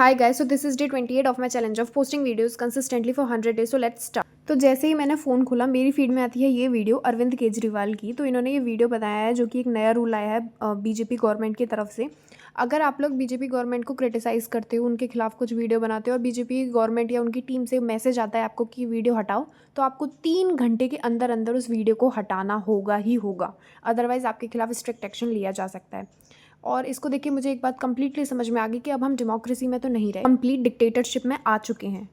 Hi guys, so this is day 28 of my challenge of posting videos consistently for 100 days. So let's start. तो जैसे ही मैंने phone खोला मेरी feed में आती है ये वीडियो अरविंद केजरीवाल की। तो इन्होंने ये वीडियो बताया है जो कि एक नया रूल आया है बीजेपी गवर्नमेंट की तरफ से। अगर आप लोग बीजेपी गवर्नमेंट को क्रिटिसाइज़ करते हो, उनके खिलाफ कुछ वीडियो बनाते हो और बीजेपी गवर्नमेंट या उनकी टीम से मैसेज आता है आपको कि वीडियो हटाओ, तो आपको 3 घंटे के अंदर अंदर उस वीडियो को हटाना होगा ही होगा। अदरवाइज़ आपके खिलाफ स्ट्रिक्ट एक्शन लिया जा सकता है। और इसको देख के मुझे एक बात कंप्लीटली समझ में आ गई कि अब हम डेमोक्रेसी में तो नहीं रहे, कंप्लीट डिक्टेटरशिप में आ चुके हैं।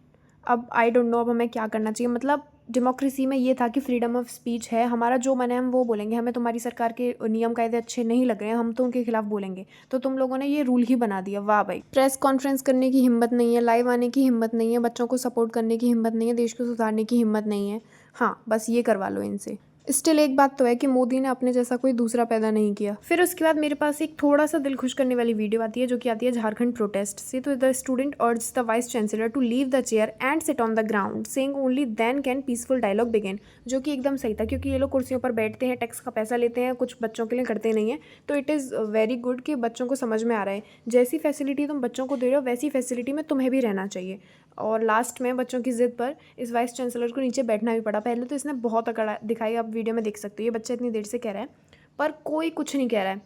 अब आई डोंट नो अब हमें क्या करना चाहिए। मतलब डेमोक्रेसी में ये था कि फ्रीडम ऑफ स्पीच है, हमारा जो मन है हम वो बोलेंगे, हमें तुम्हारी सरकार के नियम कायदे अच्छे नहीं लग रहे हैं, हम तो उनके खिलाफ बोलेंगे। तो तुम लोगों ने ये रूल ही बना दिया, वाह भाई। प्रेस कॉन्फ्रेंस करने की हिम्मत नहीं है, लाइव आने की हिम्मत नहीं है, बच्चों को सपोर्ट करने की हिम्मत नहीं है, देश को सुधारने की हिम्मत नहीं है। हाँ, बस ये करवा लो इनसे। स्टिल एक बात तो है कि मोदी ने अपने जैसा कोई दूसरा पैदा नहीं किया। फिर उसके बाद मेरे पास एक थोड़ा सा दिल खुश करने वाली वीडियो आती है जो कि आती है झारखंड प्रोटेस्ट से। तो the student urge the vice chancellor to leave the chair and sit on the ground saying only then can peaceful dialogue begin, जो कि एकदम सही था क्योंकि ये लोग कुर्सियों पर बैठते हैं, टैक्स का पैसा लेते हैं, कुछ बच्चों के लिए करते नहीं है। तो इट इज़ वेरी गुड कि बच्चों को समझ में आ रहा है जैसी फैसिलिटी तुम बच्चों को दे रहे हो वैसी फैसिलिटी में तुम्हें भी रहना चाहिए। और लास्ट में बच्चों की ज़िद पर इस वाइस चांसलर को नीचे बैठना भी पड़ा। पहले तो इसने बहुत अकड़ दिखाई, आप वीडियो में देख सकते हो। ये बच्चा इतनी देर से कह रहा है पर कोई कुछ नहीं कह रहा है,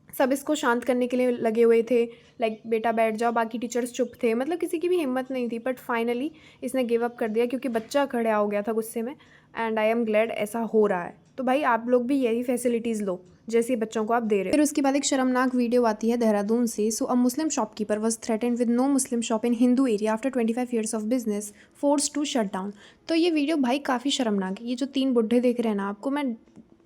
सब इसको शांत करने के लिए लगे हुए थे, लाइक बेटा बैठ जाओ, बाकी टीचर्स चुप थे, मतलब किसी की भी हिम्मत नहीं थी। बट फाइनली इसने गिव अप कर दिया क्योंकि बच्चा खड़ा हो गया था गुस्से में। एंड आई एम ग्लैड ऐसा हो रहा है। तो भाई आप लोग भी यही फैसिलिटीज़ लो जैसे बच्चों को आप दे रहे हो। फिर उसके बाद एक शर्मनाक वीडियो आती है देहरादून से। So a Muslim shopkeeper was threatened with no Muslim shop in Hindu area after 25 years of business force to shut down. तो ये वीडियो भाई काफ़ी शर्मनाक है। ये जो 3 बुड्ढे देख रहे हैं ना, आपको मैं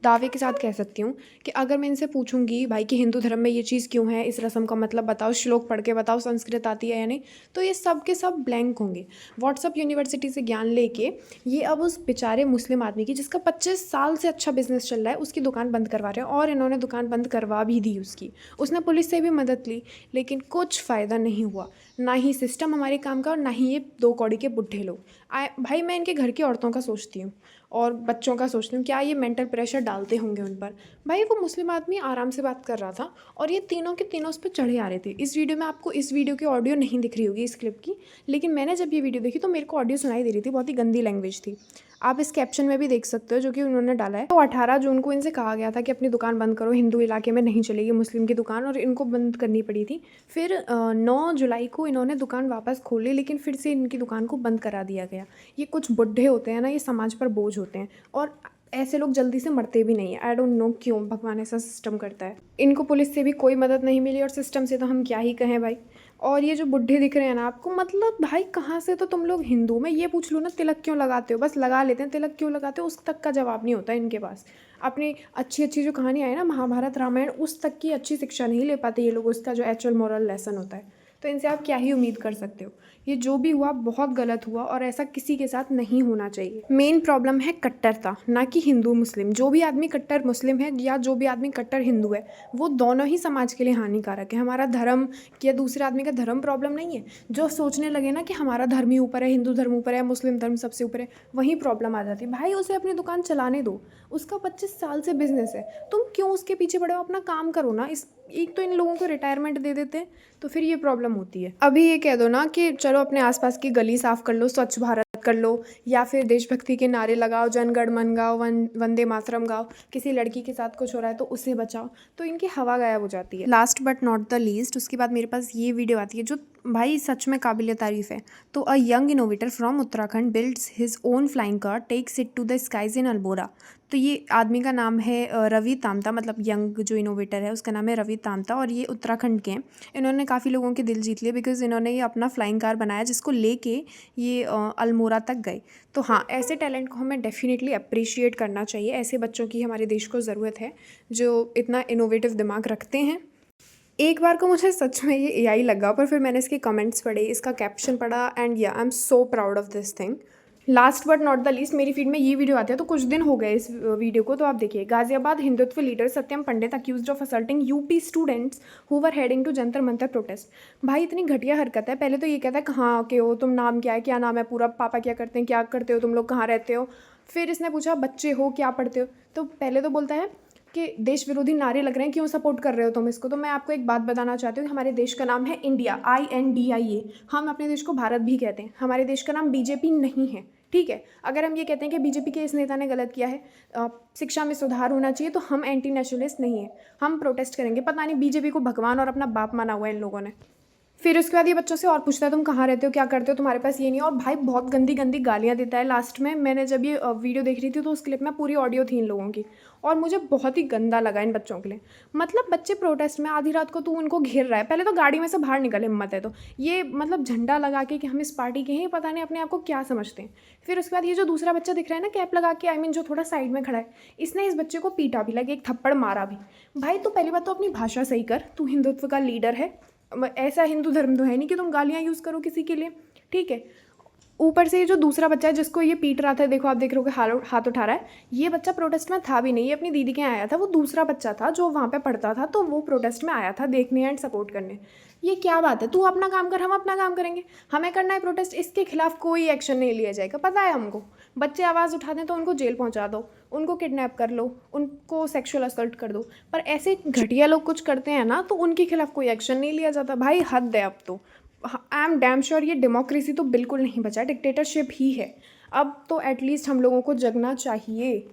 दावे के साथ कह सकती हूँ कि अगर मैं इनसे पूछूंगी भाई कि हिंदू धर्म में ये चीज़ क्यों है, इस रस्म का मतलब बताओ, श्लोक पढ़ के बताओ, संस्कृत आती है या नहीं, तो ये सब के सब ब्लैंक होंगे। व्हाट्सअप यूनिवर्सिटी से ज्ञान लेके ये अब उस बेचारे मुस्लिम आदमी की जिसका 25 साल से अच्छा बिजनेस चल रहा है उसकी दुकान बंद करवा रहे हैं। और इन्होंने दुकान बंद करवा भी दी उसकी। उसने पुलिस से भी मदद ली लेकिन कुछ फ़ायदा नहीं हुआ। ना ही सिस्टम हमारे काम का और ना ही ये 2 कौड़ी के बुढ़े लोग। भाई मैं इनके घर की औरतों का सोचती हूँ और बच्चों का सोचती हूँ, क्या ये मेंटल प्रेशर डालते होंगे उन पर। भाई वो मुस्लिम आदमी आराम से बात कर रहा था और ये तीनों के तीनों उस पर चढ़े आ रहे थे। इस वीडियो में आपको इस वीडियो की ऑडियो नहीं दिख रही होगी इस क्लिप की, लेकिन मैंने जब ये वीडियो देखी तो मेरे को ऑडियो सुनाई दे रही थी, बहुत ही गंदी लैंग्वेज थी। आप इस कैप्शन में भी देख सकते हो जो कि उन्होंने डाला है। तो 18 जून को इनसे कहा गया था कि अपनी दुकान बंद करो, हिंदू इलाके में नहीं चलेगी मुस्लिम की दुकान, और इनको बंद करनी पड़ी थी। फिर 9 जुलाई को इन्होंने दुकान वापस खोली लेकिन फिर से इनकी दुकान को बंद करा दिया गया। ये कुछ बुढ़े होते हैं ना, ये समाज पर बोझ होते हैं और ऐसे लोग जल्दी से मरते भी नहीं है। आई डोंट नो क्यों भगवान ऐसा सिस्टम करता है। इनको पुलिस से भी कोई मदद नहीं मिली और सिस्टम से तो हम क्या ही कहें भाई। और ये जो बुढ़े दिख रहे हैं ना आपको, मतलब भाई कहाँ से तो तुम लोग हिंदू, में ये पूछ लो ना तिलक क्यों लगाते हो, बस लगा लेते हैं। तिलक क्यों लगाते हो उस तक का जवाब नहीं होता इनके पास। अपनी अच्छी अच्छी जो कहानियाँ है ना, महाभारत रामायण, उस तक की अच्छी शिक्षा नहीं ले पाते ये लोग, उसका जो एक्चुअल मॉरल लेसन होता है। तो इनसे आप क्या ही उम्मीद कर सकते हो। ये जो भी हुआ बहुत गलत हुआ और ऐसा किसी के साथ नहीं होना चाहिए। मेन प्रॉब्लम है कट्टरता, ना कि हिंदू मुस्लिम। जो भी आदमी कट्टर मुस्लिम है या जो भी आदमी कट्टर हिंदू है, वो दोनों ही समाज के लिए हानिकारक है। हमारा धर्म या दूसरे आदमी का धर्म प्रॉब्लम नहीं है। जो सोचने लगे ना कि हमारा धर्म ही ऊपर है, हिंदू धर्म ऊपर है, मुस्लिम धर्म सबसे ऊपर है, वहीं प्रॉब्लम आ जाती है। भाई उसे अपनी दुकान चलाने दो, उसका 25 साल से बिजनेस है, तुम क्यों उसके पीछे पड़े हो, अपना काम करो ना। इस एक तो इन लोगों को रिटायरमेंट दे देते हैं तो फिर ये प्रॉब्लम होती है। अभी ये कह दो ना कि चलो अपने आसपास की गली साफ कर लो, स्वच्छ भारत कर लो, या फिर देशभक्ति के नारे लगाओ, जन गण मन गाओ, वंदे मातरम गाओ, किसी लड़की के साथ कुछ हो रहा है तो उसे बचाओ, तो इनकी हवा गायब हो जाती है। Last but not the least, उसके बाद मेरे पास ये वीडियो आती है जो भाई सच में काबिल तारीफ़ है। तो a young innovator from Uttarakhand builds his own flying car, takes it to the skies in Almora. तो ये आदमी का नाम है रवि तामता, मतलब यंग जो इनोवेटर है उसका नाम है रवि तामता, और ये उत्तराखंड के हैं। इन्होंने काफ़ी लोगों के दिल जीत लिए बिकॉज़ इन्होंने ये अपना फ्लाइंग कार बनाया जिसको लेके ये अल्मोड़ा तक गए। तो हाँ, ऐसे टैलेंट को हमें डेफिनेटली अप्रिशिएट करना चाहिए। ऐसे बच्चों की हमारे देश को ज़रूरत है जो इतना इनोवेटिव दिमाग रखते हैं। एक बार को मुझे सच में ये एआई लगा, पर फिर मैंने इसके कमेंट्स पढ़े, इसका कैप्शन पढ़ा, एंड या I am so proud of this thing. Last but not the least, मेरी फीड में ये वीडियो आती है तो कुछ दिन हो गए इस वीडियो को, तो आप देखिए। Ghaziabad Hindutva leader Satyam Pandit accused of assaulting UP students who were heading to Jantar Mantar protest. भाई इतनी घटिया हरकत है। पहले तो ये कहता है कहाँ के हो तुम, नाम क्या है, क्या नाम है पूरा, पापा क्या करते हैं, क्या करते हो तुम लोग, कहाँ रहते हो। फिर इसने पूछा बच्चे हो, क्या पढ़ते हो। तो पहले तो बोलता है कि देश विरोधी नारे लग रहे हैं, क्यों सपोर्ट कर रहे हो तुम इसको। तो मैं आपको एक बात बताना चाहती हूँ कि हमारे देश का नाम है इंडिया, INDIA। हम अपने देश को भारत भी कहते हैं। हमारे देश का नाम बीजेपी नहीं है, ठीक है। अगर हम ये कहते हैं कि बीजेपी के इस नेता ने गलत किया है, शिक्षा में सुधार होना चाहिए, तो हम एंटी नेशनलिस्ट नहीं है, हम प्रोटेस्ट करेंगे। पता नहीं बीजेपी को भगवान और अपना बाप माना हुआ है इन लोगों ने। फिर उसके बाद ये बच्चों से और पूछता है तुम कहाँ रहते हो, क्या करते हो, तुम्हारे पास ये नहीं है। और भाई बहुत गंदी गंदी गालियाँ देता है। लास्ट में मैंने जब ये वीडियो देख रही थी तो उस क्लिप में पूरी ऑडियो थी इन लोगों की, और मुझे बहुत ही गंदा लगा इन बच्चों के लिए। मतलब बच्चे प्रोटेस्ट में आधी रात को तू उनको घेर रहा है, पहले तो गाड़ी में से बाहर निकल, हिम्मत है तो ये मतलब झंडा लगा के कि हम इस पार्टी के हैं, पता नहीं अपने आप को क्या समझते हैं। फिर उसके बाद ये जो दूसरा बच्चा दिख रहा है ना कैप लगा के, जो थोड़ा साइड में खड़ा है, इसने इस बच्चे को पीटा भी, लगे एक थप्पड़ मारा भी। भाई तो पहली बात तो अपनी भाषा सही कर, तू हिंदुत्व का लीडर है, ऐसा हिंदू धर्म तो है नहीं कि तुम गालियाँ यूज़ करो किसी के लिए, ठीक है। ऊपर से ये जो दूसरा बच्चा है जिसको ये पीट रहा था, देखो आप देख रहे हो कि हाथ उठा रहा है, ये बच्चा प्रोटेस्ट में था भी नहीं, ये अपनी दीदी के यहाँ आया था। वो दूसरा बच्चा था जो वहाँ पे पढ़ता था, तो वो प्रोटेस्ट में आया था देखने एंड सपोर्ट करने। ये क्या बात है, तू अपना काम कर, हम अपना काम करेंगे। हमें करना है प्रोटेस्ट, इसके खिलाफ कोई एक्शन नहीं लिया जाएगा, पता है हमको। बच्चे आवाज़ उठा दें तो उनको जेल पहुँचा दो, उनको किडनैप कर लो, उनको सेक्शुअल असल्ट कर दो, पर ऐसे घटिया लोग कुछ करते हैं ना तो उनके खिलाफ कोई एक्शन नहीं लिया जाता। भाई हद है अब तो। आई एम डैम श्योर ये डेमोक्रेसी तो बिल्कुल नहीं बचा, डिक्टेटरशिप ही है। अब तो एटलीस्ट हम लोगों को जगना चाहिए।